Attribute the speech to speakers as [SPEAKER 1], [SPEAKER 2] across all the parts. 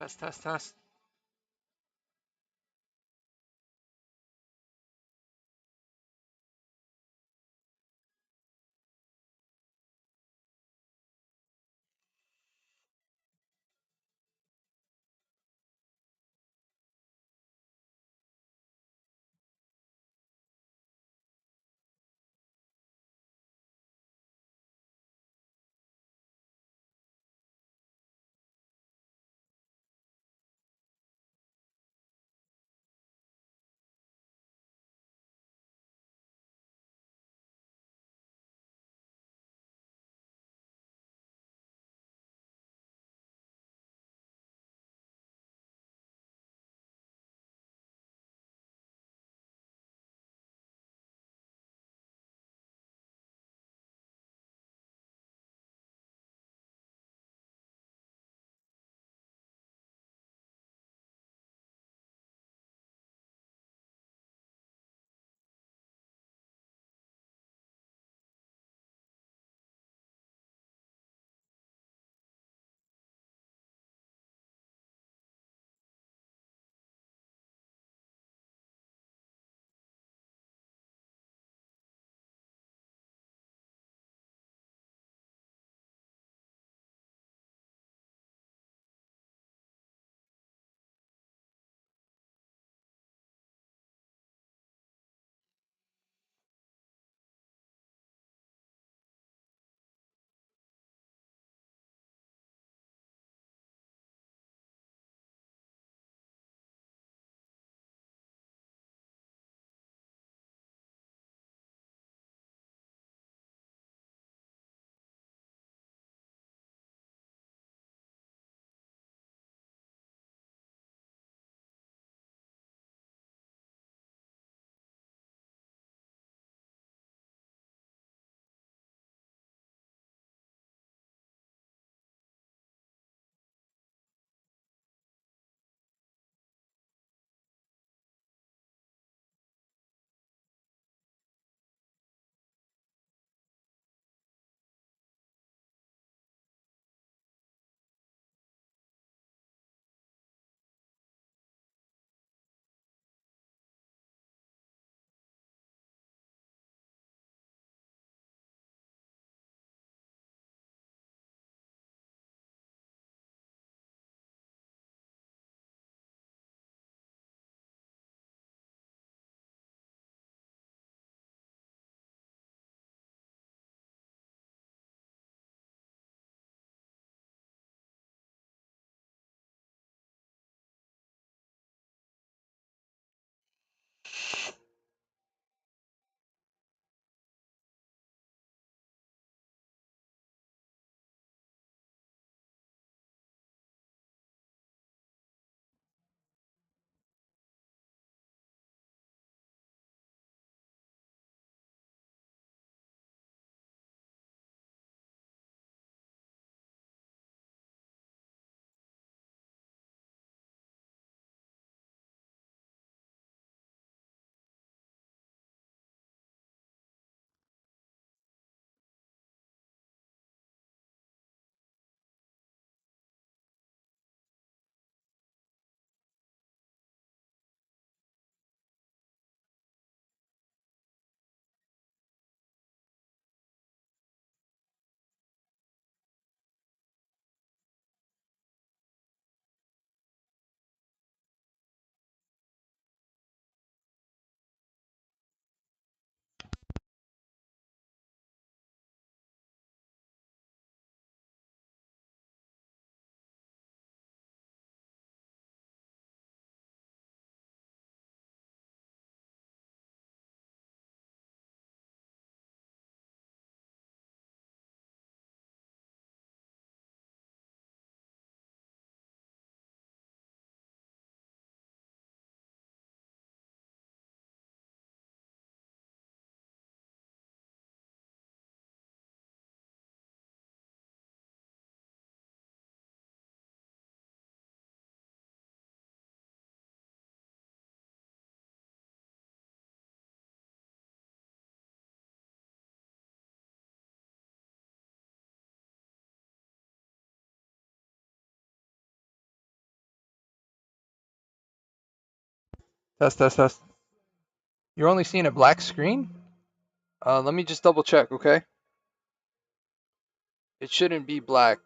[SPEAKER 1] Test, test, test. Test, test, test. You're only seeing a black screen? Let me just double check, okay? It shouldn't be black.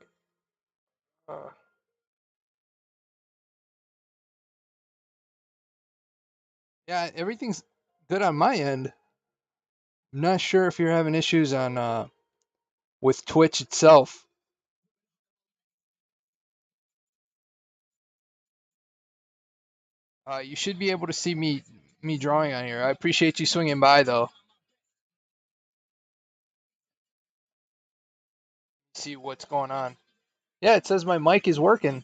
[SPEAKER 1] Uh, yeah, everything's good on my end. I'm not sure if you're having issues on with Twitch itself. You should be able to see me drawing on here. I appreciate you swinging by though. See what's going on. Yeah, it says my mic is working.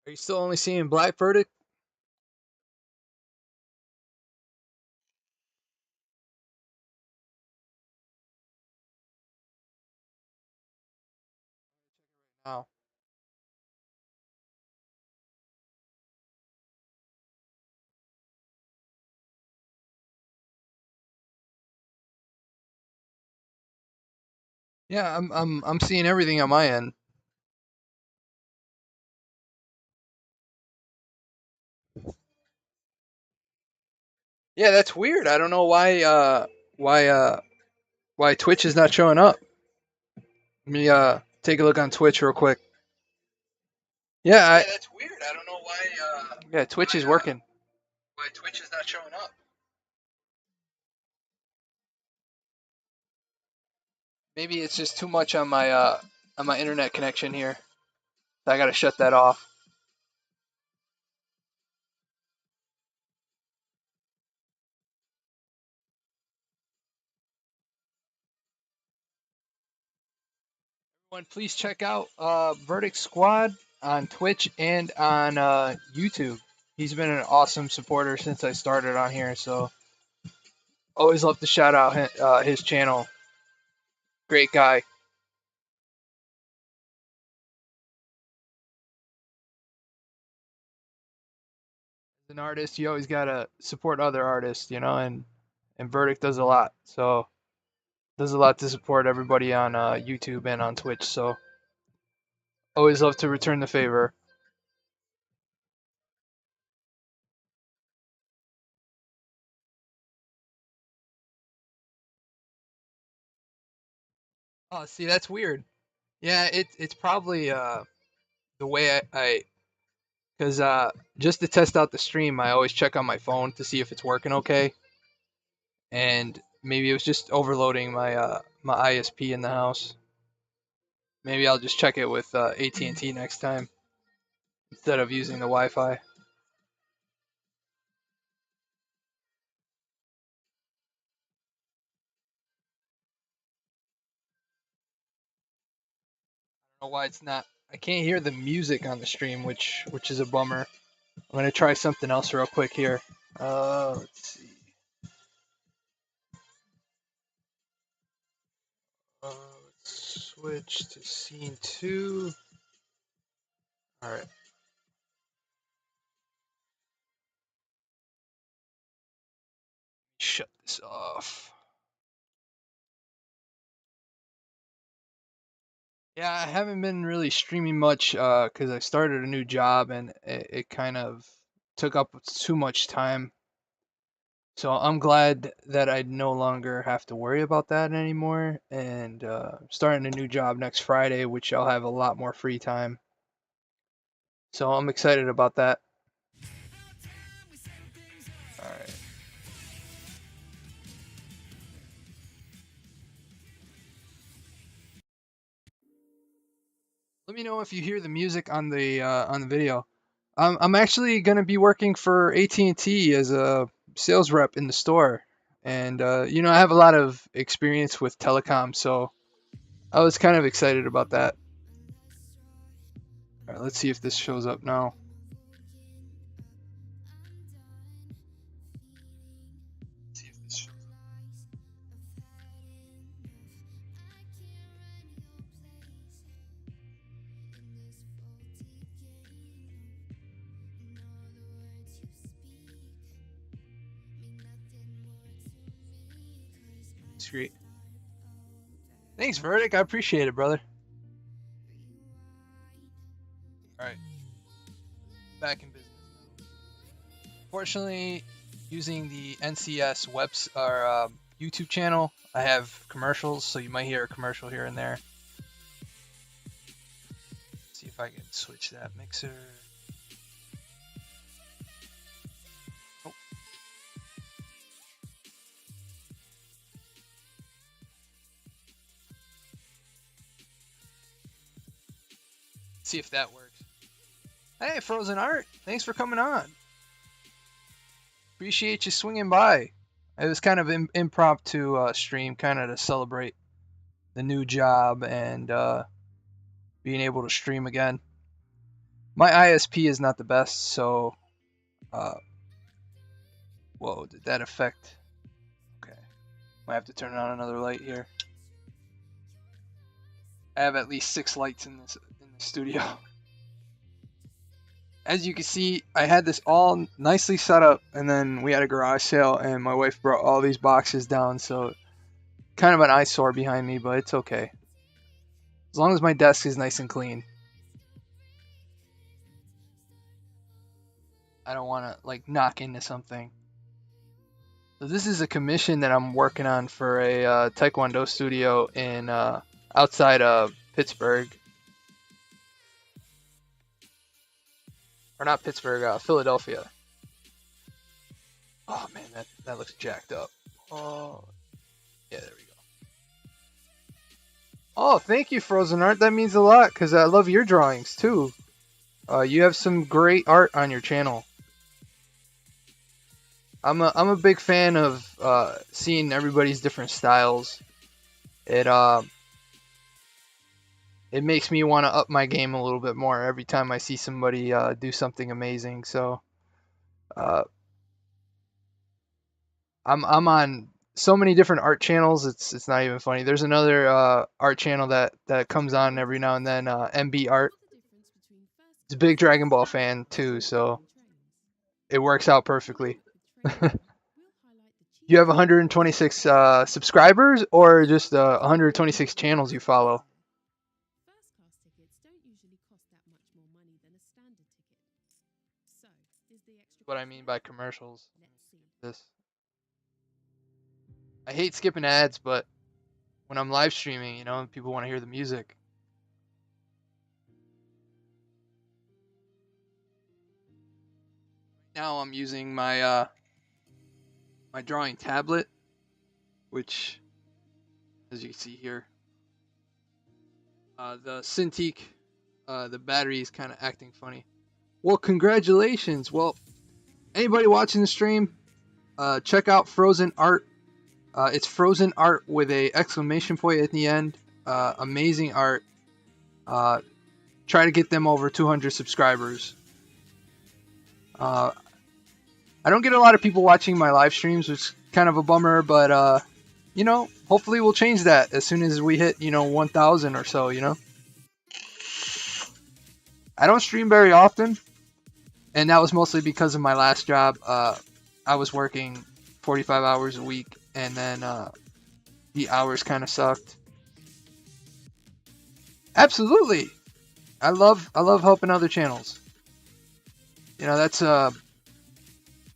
[SPEAKER 1] Are you still only seeing black verdict? No. Yeah, I'm seeing everything on my end. Yeah, that's weird. I don't know why why Twitch is not showing up. Let me take a look on Twitch real quick. Yeah, yeah, that's weird. I don't know why yeah, Twitch is working. Why Twitch is not showing up. Maybe it's just too much on my internet connection here. I got to shut that off. Everyone, please check out Verdict Squad on Twitch and on YouTube. He's been an awesome supporter since I started on here, so always love to shout out his channel. Great guy. As an artist, you always gotta support other artists, you know, and Verdict does a lot. So does a lot to support everybody on YouTube and on Twitch. So always love to return the favor. Oh, see, that's weird. Yeah, it's probably the way I because just to test out the stream, I always check on my phone to see if it's working okay, and maybe it was just overloading my ISP in the house. Maybe I'll just check it with AT&T next time instead of using the Wi-Fi. I don't know why it's not. I can't hear the music on the stream, which is a bummer. I'm gonna try something else real quick here. Let's see. Let's switch to scene two. All right, shut this off. Yeah, I haven't been really streaming much because I started a new job and it kind of took up too much time. So I'm glad that I no longer have to worry about that anymore, and starting a new job next Friday, which I'll have a lot more free time. So I'm excited about that. All right. Let me know if you hear the music on the video. I'm actually gonna be working for AT&T as a sales rep in the store, and I have a lot of experience with telecom, so I was kind of excited about that. All right, let's see if this shows up now. It's great. Thanks, Verdict. I appreciate it, brother. All right, back in business. Fortunately, using the NCS webs or YouTube channel, I have commercials, so you might hear a commercial here and there. Let's see if I can switch that mixer. Oh. See if that works. Hey, Frozen Art, thanks for coming on. Appreciate you swinging by. It was kind of impromptu stream, kind of to celebrate the new job and being able to stream again. My ISP is not the best, so whoa, did that affect? Okay, might have to turn on another light here. I have at least 6 lights in the studio. As you can see, I had this all nicely set up, and then we had a garage sale, and my wife brought all these boxes down, so kind of an eyesore behind me, but it's okay. As long as my desk is nice and clean. I don't want to like knock into something. So this is a commission that I'm working on for a Taekwondo studio in outside of Pittsburgh. Or not Pittsburgh, Philadelphia. Oh man, that looks jacked up. Oh, yeah, there we go. Oh, thank you, Frozen Art. That means a lot because I love your drawings too. You have some great art on your channel. I'm a big fan of seeing everybody's different styles. It makes me want to up my game a little bit more every time I see somebody do something amazing. So I'm on so many different art channels. It's not even funny. There's another art channel that comes on every now and then, MB Art. He's a big Dragon Ball fan too, so it works out perfectly. You have 126 subscribers, or just 126 channels you follow? What I mean by commercials. This. I hate skipping ads, but when I'm live streaming, people want to hear the music. Now I'm using my my drawing tablet, which, as you can see here, the Cintiq, the battery is kind of acting funny. Well, congratulations. Well, anybody watching the stream, check out Frozen Art. It's Frozen Art with a exclamation point at the end. Amazing art. Try to get them over 200 subscribers. I don't get a lot of people watching my live streams, which is kind of a bummer, but hopefully we'll change that as soon as we hit 1,000 or so. I don't stream very often, and that was mostly because of my last job. I was working 45 hours a week, and then the hours kind of sucked. Absolutely, I love helping other channels. That's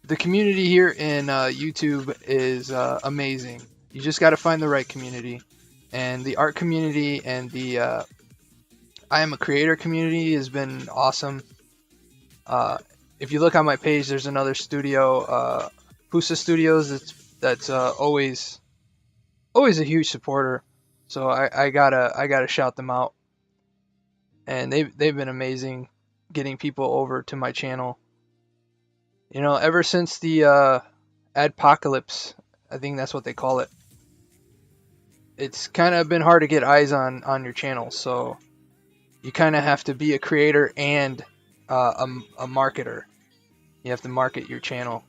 [SPEAKER 1] the community here in YouTube is amazing. You just got to find the right community, and the art community and the I am a creator community has been awesome. Uh, if you look on my page, there's another studio, Pusa Studios. That's always a huge supporter. So I gotta shout them out, and they've been amazing, getting people over to my channel. You know, ever since the Adpocalypse, I think that's what they call it. It's kind of been hard to get eyes on your channel, so you kind of have to be a creator and a marketer. You have to market your channel,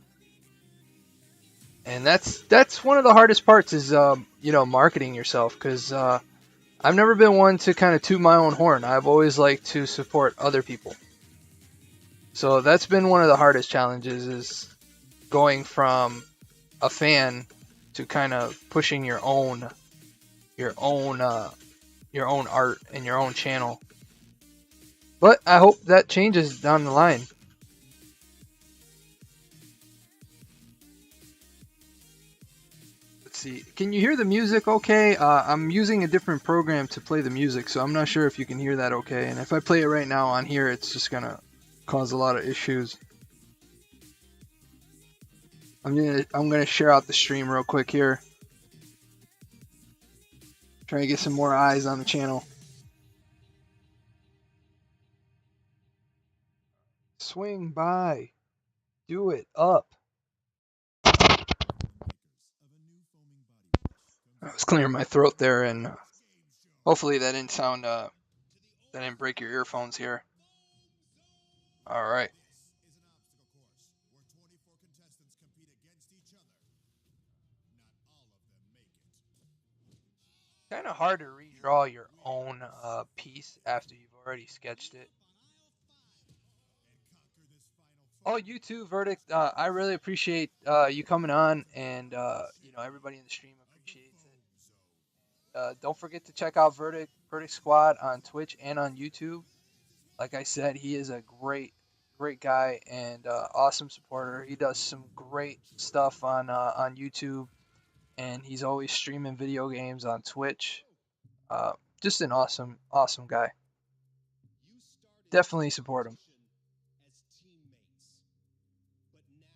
[SPEAKER 1] and that's one of the hardest parts is marketing yourself because I've never been one to kind of toot my own horn. I've always liked to support other people. So that's been one of the hardest challenges is going from a fan to kind of pushing your own art and your own channel. But I hope that changes down the line. Let's see. Can you hear the music okay? I'm using a different program to play the music, so I'm not sure if you can hear that okay. And if I play it right now on here, it's just gonna cause a lot of issues. I'm gonna share out the stream real quick here. Try to get some more eyes on the channel. Swing by. Do it up. I was clearing my throat there, and hopefully that didn't that didn't break your earphones here. All right. Kind of hard to redraw your own piece after you've already sketched it. Oh, you too, Verdict. I really appreciate you coming on, and everybody in the stream appreciates it. Don't forget to check out Verdict Squad on Twitch and on YouTube. Like I said, he is a great guy and awesome supporter. He does some great stuff on YouTube, and he's always streaming video games on Twitch. Uh, just an awesome guy. Definitely support him.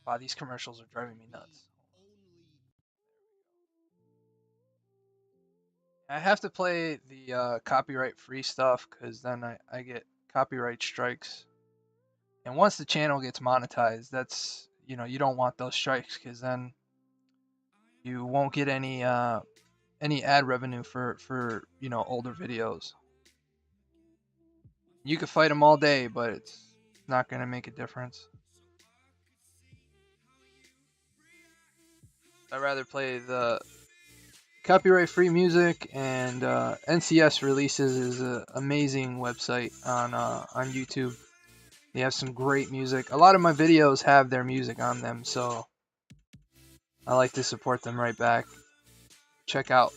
[SPEAKER 1] Wow, these commercials are driving me nuts. I have to play the copyright free stuff because then I get copyright strikes. And once the channel gets monetized, that's you don't want those strikes because then you won't get any ad revenue for older videos. You could fight them all day, but it's not gonna make a difference. I'd rather play the copyright free music, and NCS Releases is an amazing website on YouTube. They have some great music. A lot of my videos have their music on them, so I like to support them right back. Check out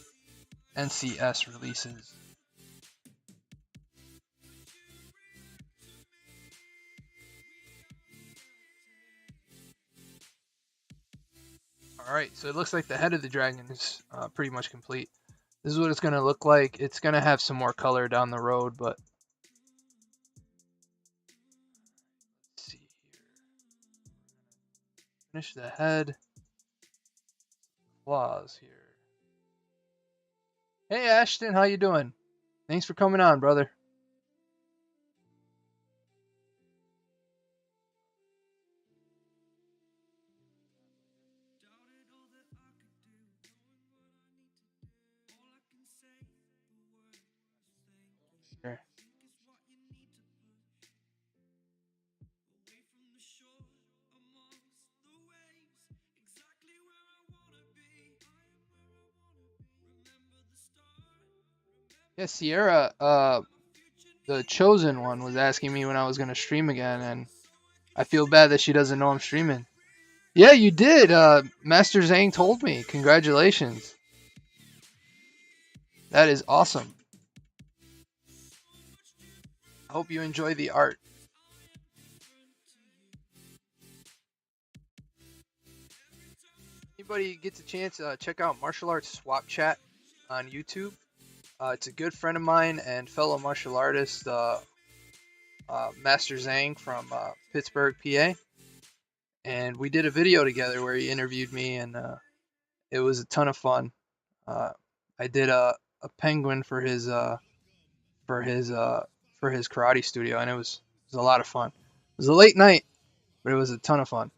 [SPEAKER 1] NCS Releases. Alright, so it looks like the head of the dragon is pretty much complete. This is what it's going to look like. It's going to have some more color down the road, but let's see here. Finish the head. Claws here. Hey Ashton, how you doing? Thanks for coming on, brother. Here. Yeah, Sierra, the chosen one was asking me when I was gonna stream again, and I feel bad that she doesn't know I'm streaming. Yeah, you did. Master Zhang told me. Congratulations. That is awesome. I hope you enjoy the art. Anybody gets a chance, check out Martial Arts Swap Chat on YouTube. It's a good friend of mine and fellow martial artist, Master Zhang from Pittsburgh, PA. And we did a video together where he interviewed me, and it was a ton of fun. Uh, I did a penguin for his for his for his karate studio, and it was a lot of fun. It was a late night, but it was a ton of fun.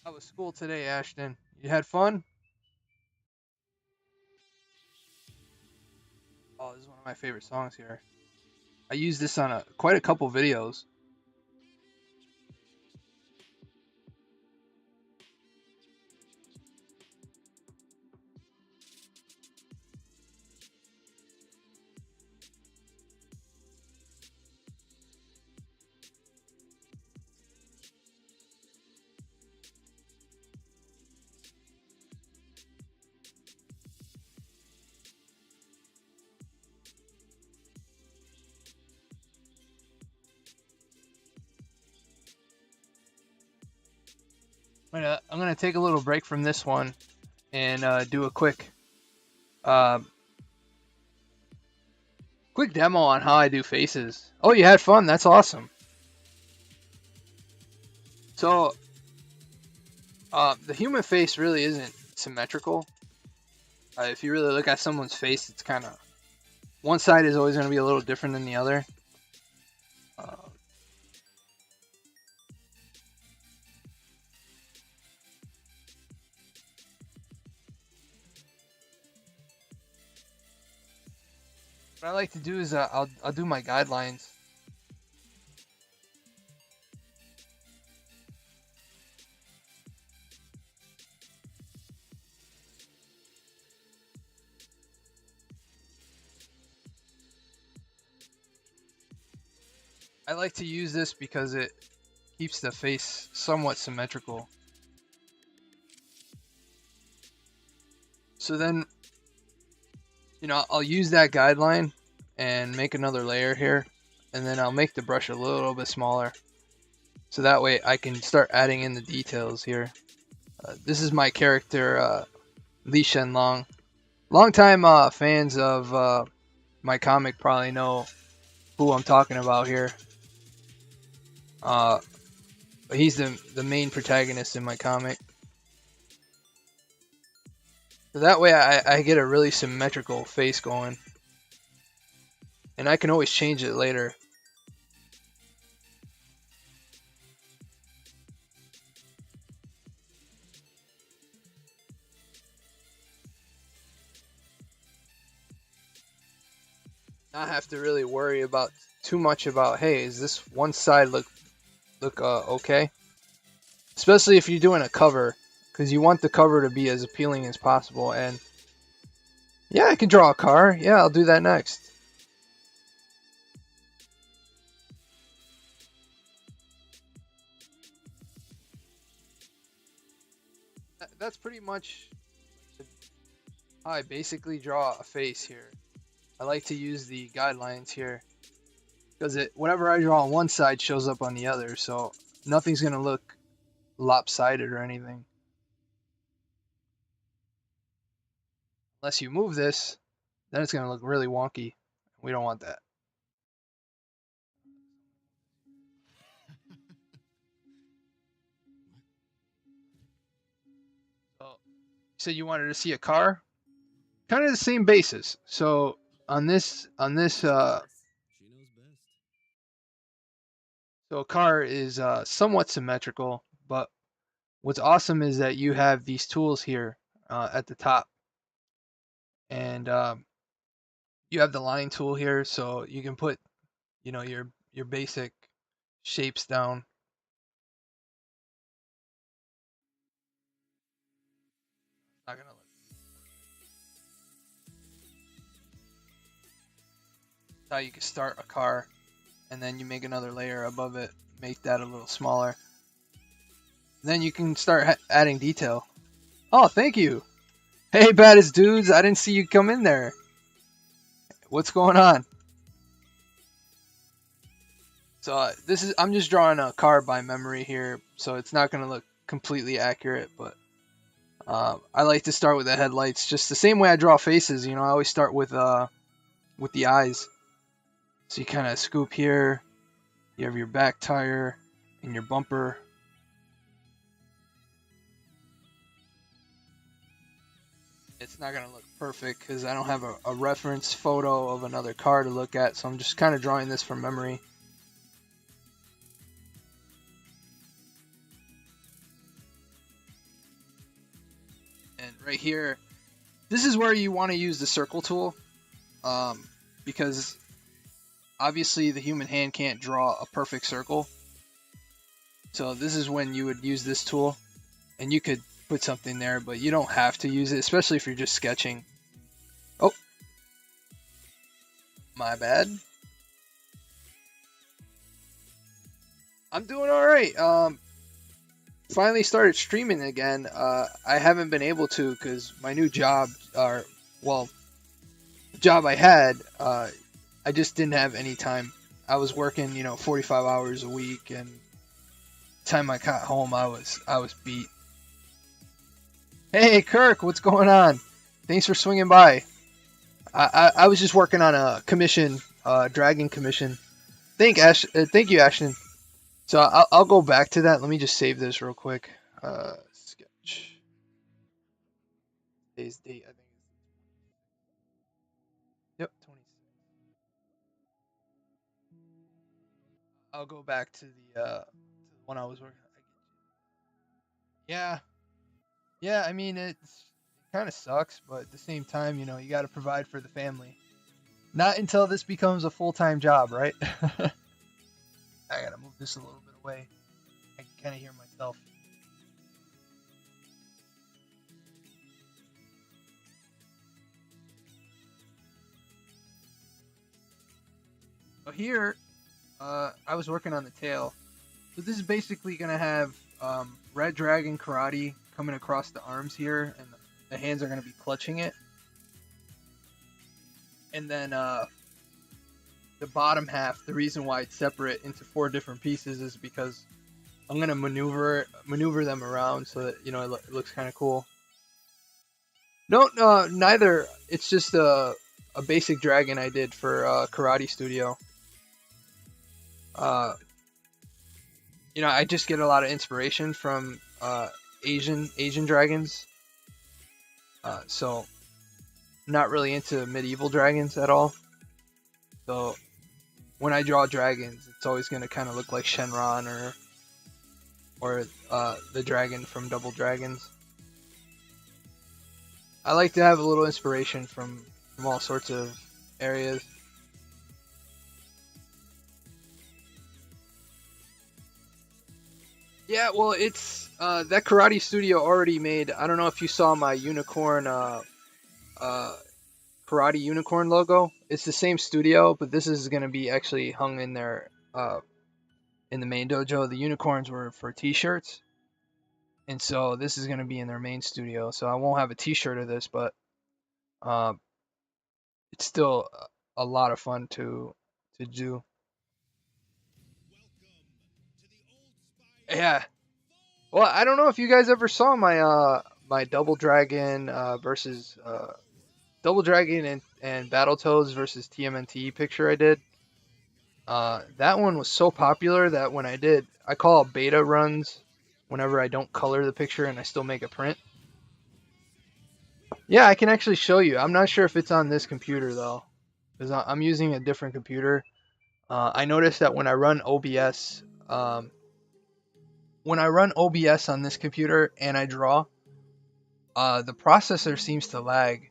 [SPEAKER 1] How was school today, Ashton? You had fun? Oh, this is one of my favorite songs here. I use this on quite a couple videos. I'm gonna take a little break from this one and do a uh, quick demo on how I do faces. Oh, you had fun. That's awesome. So, the human face really isn't symmetrical. If you really look at someone's face, it's kind of one side is always going to be a little different than the other. Uh, what I like to do is I'll do my guidelines. I like to use this because it keeps the face somewhat symmetrical. So then, I'll use that guideline and make another layer here, and then I'll make the brush a little bit smaller. So that way I can start adding in the details here. This is my character, Li Shenlong. Longtime fans of my comic probably know who I'm talking about here. But he's the main protagonist in my comic. So that way I get a really symmetrical face going. And I can always change it later. Not have to really worry about too much about, hey, is this one side look okay? Especially if you're doing a cover, because you want the cover to be as appealing as possible. And yeah, I can draw a car. Yeah, I'll do that next. That's pretty much how I basically draw a face here. I like to use the guidelines here because whatever I draw on one side shows up on the other, so nothing's gonna look lopsided or anything. Unless you move this, then it's gonna look really wonky. We don't want that. So, you said you wanted to see a car, kind of the same basis. So on this, so a car is somewhat symmetrical, but what's awesome is that you have these tools here at the top, and you have the line tool here, so you can put, your basic shapes down. Not gonna look. That's how you can start a car, and then you make another layer above it, make that a little smaller. then you can start adding detail. Oh, thank you. Hey, baddest dudes, I didn't see you come in there. What's going on? So I'm just drawing a car by memory here, so it's not gonna look completely accurate, but I like to start with the headlights, just the same way I draw faces. You know, I always start with the eyes. So you kind of scoop here. You have your back tire and your bumper. It's not gonna look perfect because I don't have a reference photo of another car to look at, so I'm just kind of drawing this from memory. And right here, this is where you want to use the circle tool, because obviously the human hand can't draw a perfect circle. So this is when you would use this tool, and you could put something there, but you don't have to use it, especially if you're just sketching. Oh, my bad. I'm doing all right. Finally started streaming again. I haven't been able to because my new job, or well, the job I had, I just didn't have any time. I was working, 45 hours a week, and the time I got home, I was beat. Hey, Kirk, what's going on? Thanks for swinging by. I was just working on a commission, dragon commission. Thank you, Ashton. So I'll go back to that. Let me just save this real quick. Sketch. Today's date, I think. Yep, 20. I'll go back to the one I was working on. Yeah, yeah. I mean, it kind of sucks, but at the same time, you got to provide for the family. Not until this becomes a full-time job, right? I gotta move this a little bit away. I can kind of hear myself. So here, I was working on the tail. So this is basically gonna have Red Dragon Karate coming across the arms here, and the hands are gonna be clutching it. And then the bottom half, the reason why it's separate into 4 different pieces is because I'm gonna maneuver them around so that it looks kind of cool. No, neither. It's just a basic dragon I did for Karate Studio. I just get a lot of inspiration from Asian dragons. So not really into medieval dragons at all. So when I draw dragons, it's always gonna kind of look like Shenron or the dragon from Double Dragons. I like to have a little inspiration from all sorts of areas. Yeah, well, it's that Karate Studio already made. I don't know if you saw my unicorn, Karate Unicorn logo. It's the same studio, but this is gonna be actually hung in there, in the main dojo. The unicorns were for T-shirts, and so this is gonna be in their main studio. So I won't have a T-shirt of this, but uh, it's still a lot of fun to do. Yeah. Well, I don't know if you guys ever saw my Double Dragon versus Double Dragon and Battletoads versus TMNT picture I did. That one was so popular that when I call it beta runs whenever I don't color the picture and I still make a print. Yeah, I can actually show you. I'm not sure if it's on this computer though, because I'm using a different computer. I noticed that when I run OBS on this computer and I draw, the processor seems to lag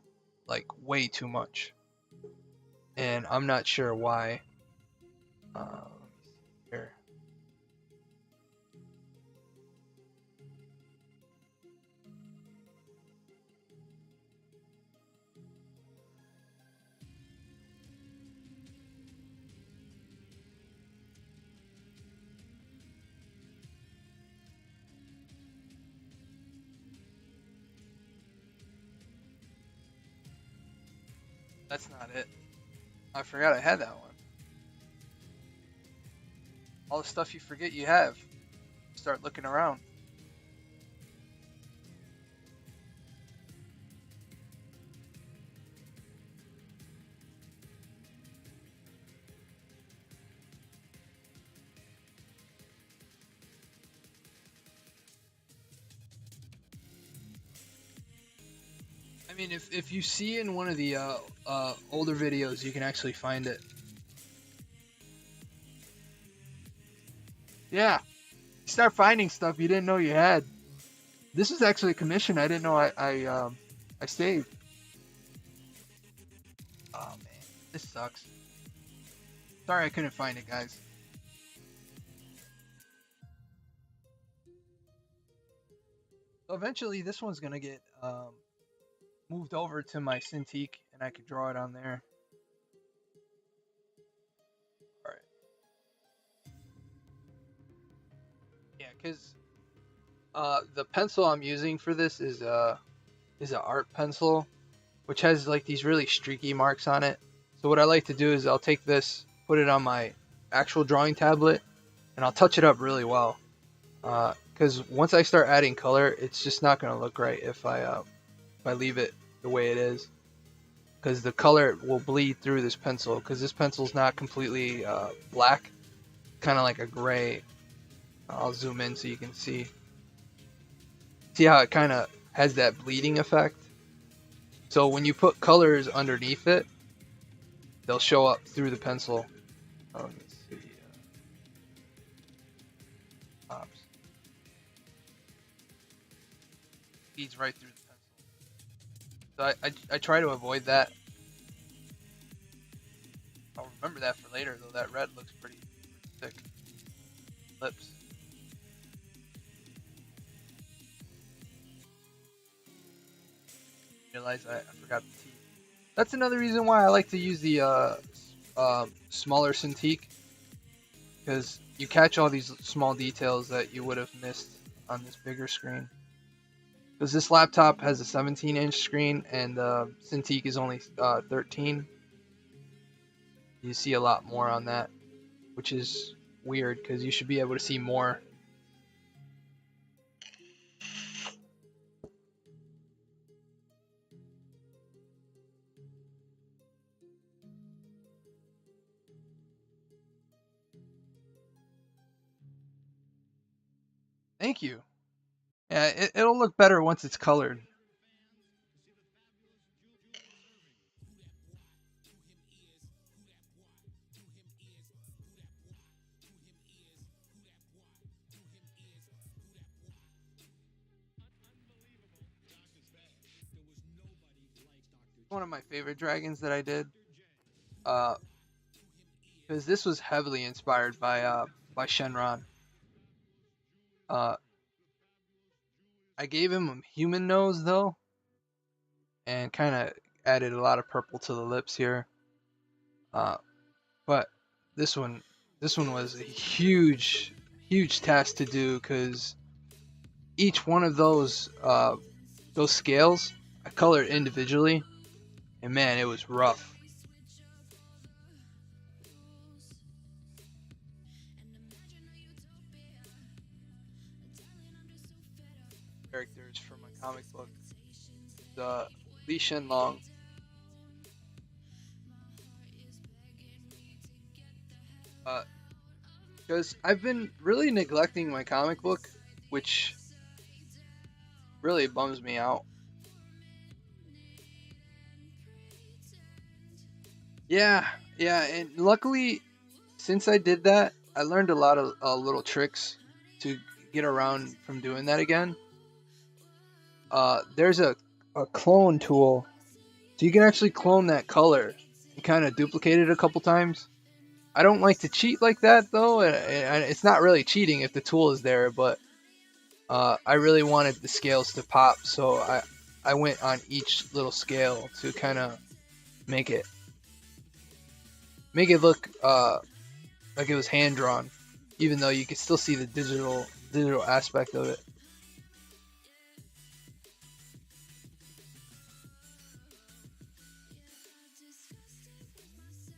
[SPEAKER 1] like way too much, and I'm not sure why. Here. That's not it. I forgot I had that one. All the stuff you forget you have. Start looking around. I mean, if you see in one of the older videos, you can actually find it. Yeah, you start finding stuff you didn't know you had. This is actually a commission I didn't know I saved. Oh man, this sucks. Sorry I couldn't find it, guys. So eventually, this one's gonna get moved over to my Cintiq, and I could draw it on there. All right. Yeah, cause the pencil I'm using for this is an art pencil, which has like these really streaky marks on it. So what I like to do is I'll take this, put it on my actual drawing tablet, and I'll touch it up really well. Because once I start adding color, it's just not gonna look right if I leave it the way it is. Because the color will bleed through this pencil. Because this pencil's not completely black, kind of like a gray. I'll zoom in so you can see. See how it kind of has that bleeding effect. So when you put colors underneath it, they'll show up through the pencil. Let me see. Pops. Feeds right through the pencil. So I try to avoid that. I'll remember that for later, though. That red looks pretty thick. Lips. Realize I forgot the teeth. That's another reason why I like to use the smaller Cintiq, because you catch all these small details that you would have missed on this bigger screen. Because this laptop has a 17-inch screen and Cintiq is only 13. You see a lot more on that, which is weird because you should be able to see more. Thank you. Yeah, it'll look better once it's colored. One of my favorite dragons that I did, uh, because this was heavily inspired by Shenron. Uh, I gave him a human nose though, and kind of added a lot of purple to the lips here. Uh, but this one, this one was a huge task to do because each one of those scales I colored individually, and man, it was rough. Characters from my comic book, the Li Shenlong. Because I've been really neglecting my comic book, which really bums me out. Yeah, yeah, and luckily, since I did that, I learned a lot of little tricks to get around from doing that again. There's a clone tool, so you can actually clone that color and kind of duplicate it a couple times. I don't like to cheat like that though, and it's not really cheating if the tool is there, but I really wanted the scales to pop, so I went on each little scale to kind of make it make it look like it was hand drawn, even though you could still see the digital aspect of it.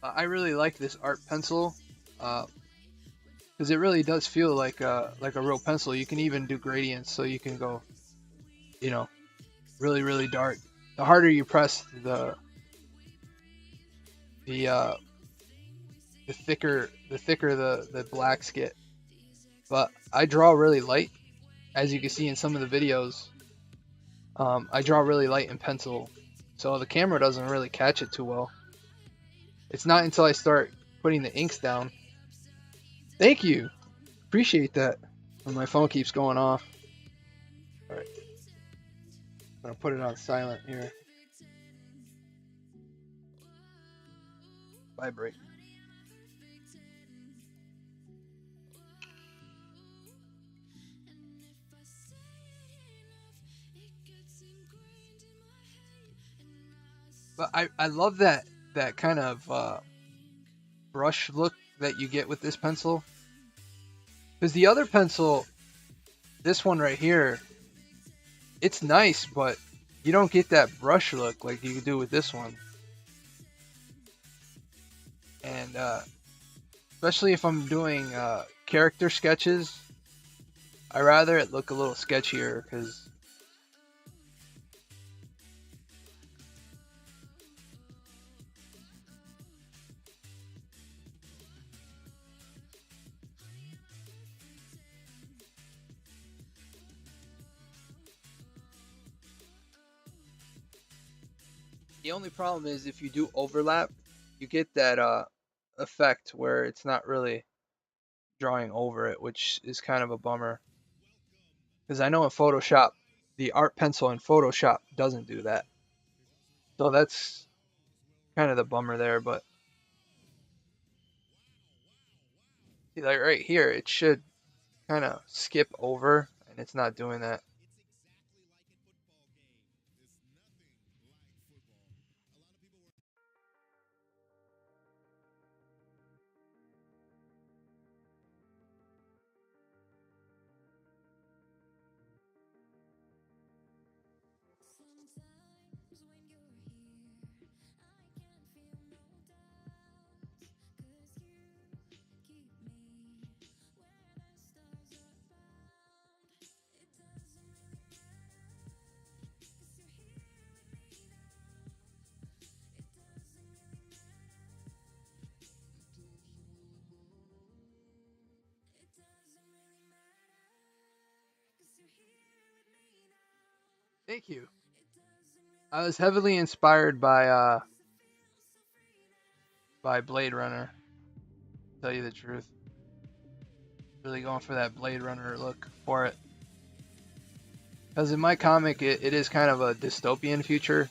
[SPEAKER 1] I really like this art pencil because it really does feel like a real pencil. You can even do gradients, so you can go, you know, really really dark. The harder you press, the uh, the thicker the blacks get. But I draw really light, as you can see in some of the videos. I draw really light in pencil, so the camera doesn't really catch it too well. It's not until I start putting the inks down. Thank you, appreciate that. And my phone keeps going off. All right, I'm gonna put it on silent here. Vibrate. But I love that kind of brush look that you get with this pencil. Because the other pencil, this one right here, it's nice, but you don't get that brush look like you do with this one. And especially if I'm doing character sketches, I rather it look a little sketchier because the only problem is if you do overlap, you get that effect where it's not really drawing over it, which is kind of a bummer. Because I know in Photoshop, the art pencil in Photoshop doesn't do that. So that's kind of the bummer there. But see, like right here, it should kind of skip over, and it's not doing that. Thank you. I was heavily inspired by Blade Runner. To tell you the truth, really going for that Blade Runner look for it. Because in my comic, it is kind of a dystopian future.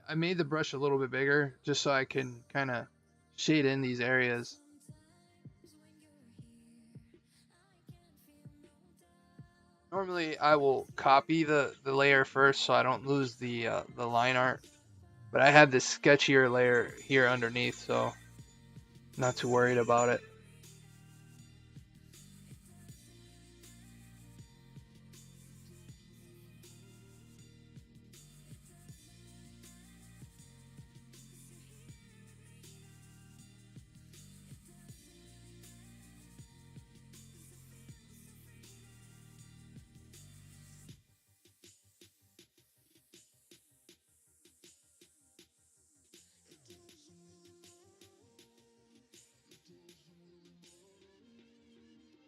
[SPEAKER 1] I made the brush a little bit bigger just so I can kind of shade in these areas. Normally, I will copy the layer first so I don't lose the line art. But I have this sketchier layer here underneath, so not too worried about it.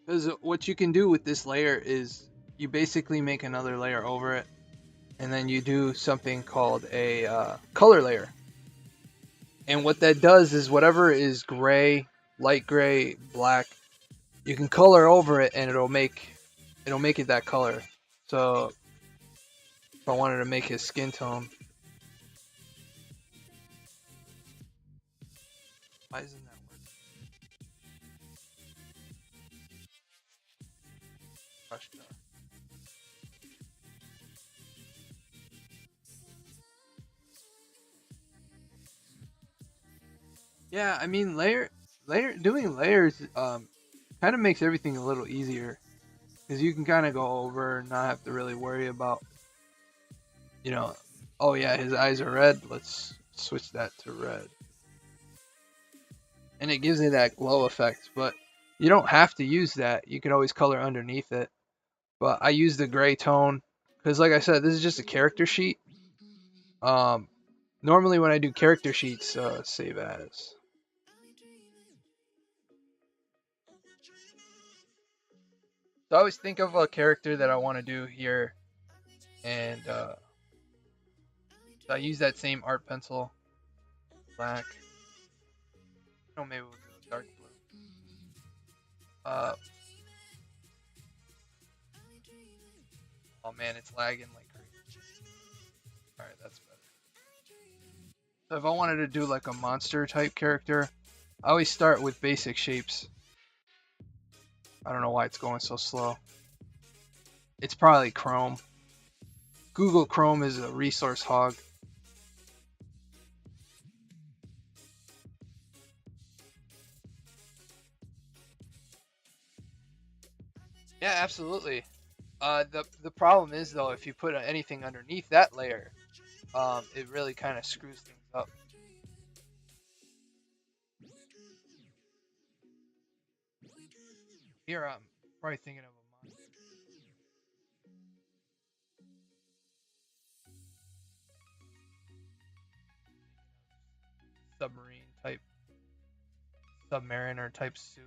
[SPEAKER 1] Because what you can do with this layer is you basically make another layer over it, and then you do something called a color layer. And what that does is whatever is gray, light gray, black, you can color over it, and it'll make it that color. So if I wanted to make his skin tone, Why isn't that working? Brush jar. Yeah, I mean doing layers kind of makes everything a little easier because you can kind of go over and not have to really worry about, you know, oh yeah, his eyes are red. Let's switch that to red, and it gives it that glow effect. But you don't have to use that. You can always color underneath it. But I use the gray tone because, like I said, this is just a character sheet. Um, Normally when I do character sheets, save as. So I always think of a character that I want to do here, and so I use that same art pencil, black. No, maybe we'll do a dark blue. Oh man, it's lagging like crazy. All right, that's better. So if I wanted to do like a monster type character, I always start with basic shapes. I don't know why it's going so slow. It's probably Chrome. Google Chrome is a resource hog. Yeah, absolutely. The problem is though, if you put anything underneath that layer, it really kind of screws things up. Here I'm probably thinking of a monster. Submarine type, submariner type suit.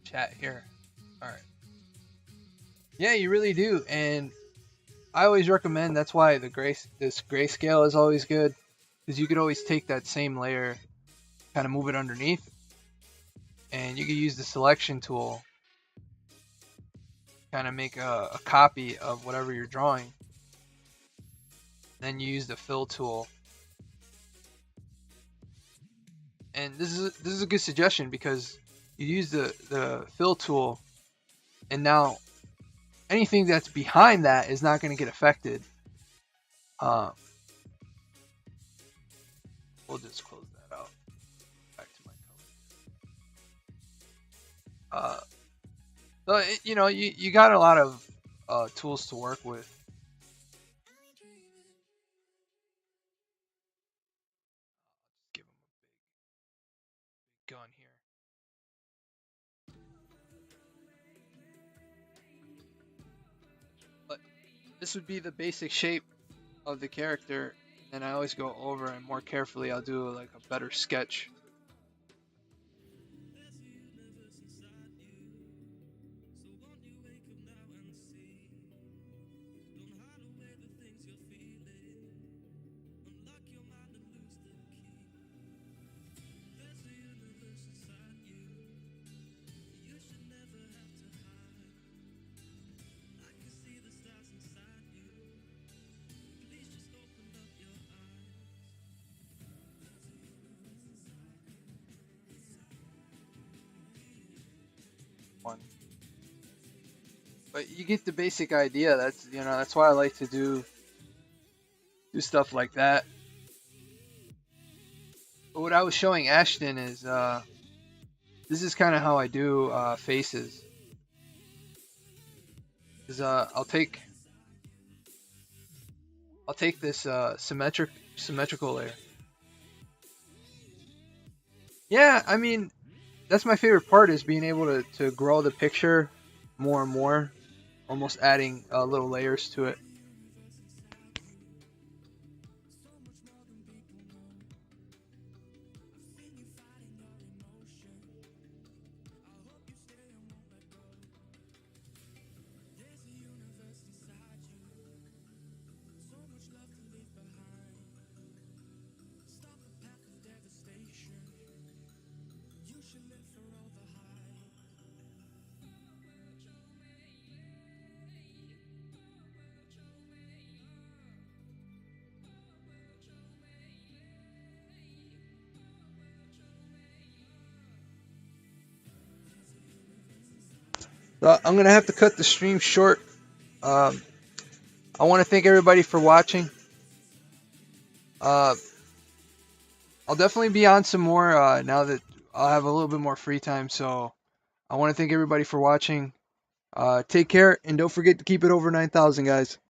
[SPEAKER 1] Chat here. All right. Yeah, you really do, and I always recommend. That's why this grayscale is always good, because you could always take that same layer, kind of move it underneath, and you could use the selection tool, kind of make a copy of whatever you're drawing. Then you use the fill tool, and this is a good suggestion because you use the fill tool, and now anything that's behind that is not going to get affected. Uh, we'll just close that out. Back to my color. So you got a lot of tools to work with. Give him a big gun here. But this would be the basic shape of the character, and I always go over and more carefully. I'll do like a better sketch. One. But you get the basic idea. That's why I like to do stuff like that. But what I was showing Ashton is this is kind of how I do faces. Is I'll take this symmetrical layer. Yeah, I mean that's my favorite part is being able to grow the picture more and more, almost adding little layers to it. I'm gonna have to cut the stream short. Um, I want to thank everybody for watching. Uh, I'll definitely be on some more now that I'll have a little bit more free time. So I want to thank everybody for watching. Take care and don't forget to keep it over 9,000, guys.